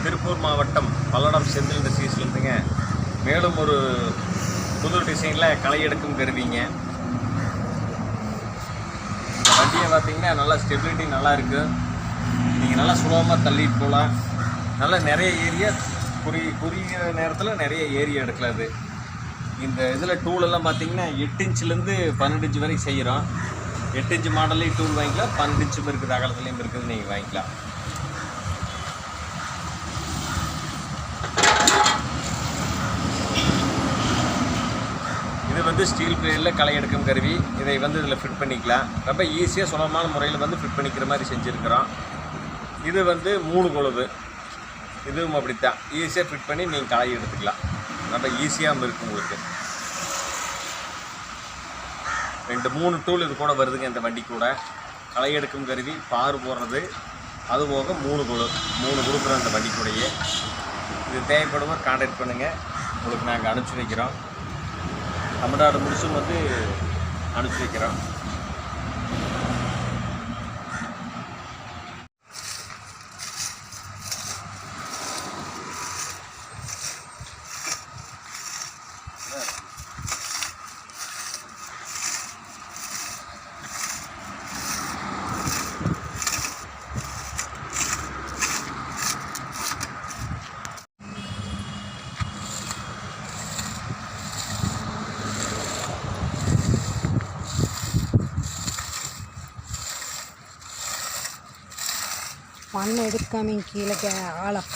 திருப்பூர் மாவட்டம் பல்லடம் செந்தில் இண்டஸ்ட்ரீஸ்லேருந்துங்க மேலும் ஒரு புது டிசைனில் களை எடுக்கும் கருவிங்க. இந்த வண்டியை பார்த்தீங்கன்னா நல்லா ஸ்டெபிலிட்டி நல்லா இருக்குது. நீங்கள் நல்லா சுலபமாக தள்ளிட்டு போகலாம். நல்லா நிறைய ஏரியா குறுகிய நேரத்தில் நிறைய ஏரியா எடுக்கலாம். அது இந்த இதில் டூலெல்லாம் பார்த்தீங்கன்னா 8 இன்ச்சிலேருந்து 12 இன்ச்சு வரைக்கும் செய்கிறோம். 8 இன்ச்சு மாடல்லையும் டூல் வாங்கிக்கலாம், 12 இன்ச்சும் இருக்குது, அகலத்துலேயும் இருக்குது, நீங்கள் வாங்கிக்கலாம். இது வந்து ஸ்டீல் பிளேடில் களை எடுக்கும் கருவி. இதை வந்து இதில் ஃபிட் பண்ணிக்கலாம். ரொம்ப ஈஸியாக சுலபமான முறையில் வந்து ஃபிட் பண்ணிக்கிற மாதிரி செஞ்சுருக்கிறோம். இது வந்து 3 கொழுவு. இதுவும் அப்படித்தான் ஈஸியாக ஃபிட் பண்ணி நீங்கள் களை எடுத்துக்கலாம். ரொம்ப ஈஸியாக இருக்கும் உங்களுக்கு. 2-3 டூல் இது கூட வருதுங்க. இந்த வண்டி கூட களை எடுக்கும் கருவி, பாரு போடுறது, அதுபோக 3 கொழு 3 கொடுக்குறோம் இந்த வண்டி கூடையே. இது தேவைப்படுவோம் கான்டாக்ட் பண்ணுங்கள். உங்களுக்கு நாங்கள் அனுப்பிச்சி வைக்கிறோம். தமிழ்நாடு முழுசும் வந்து அனுப்பிச்சி வைக்கிறோம். மண் எடுக்காம கீழே ஆழம்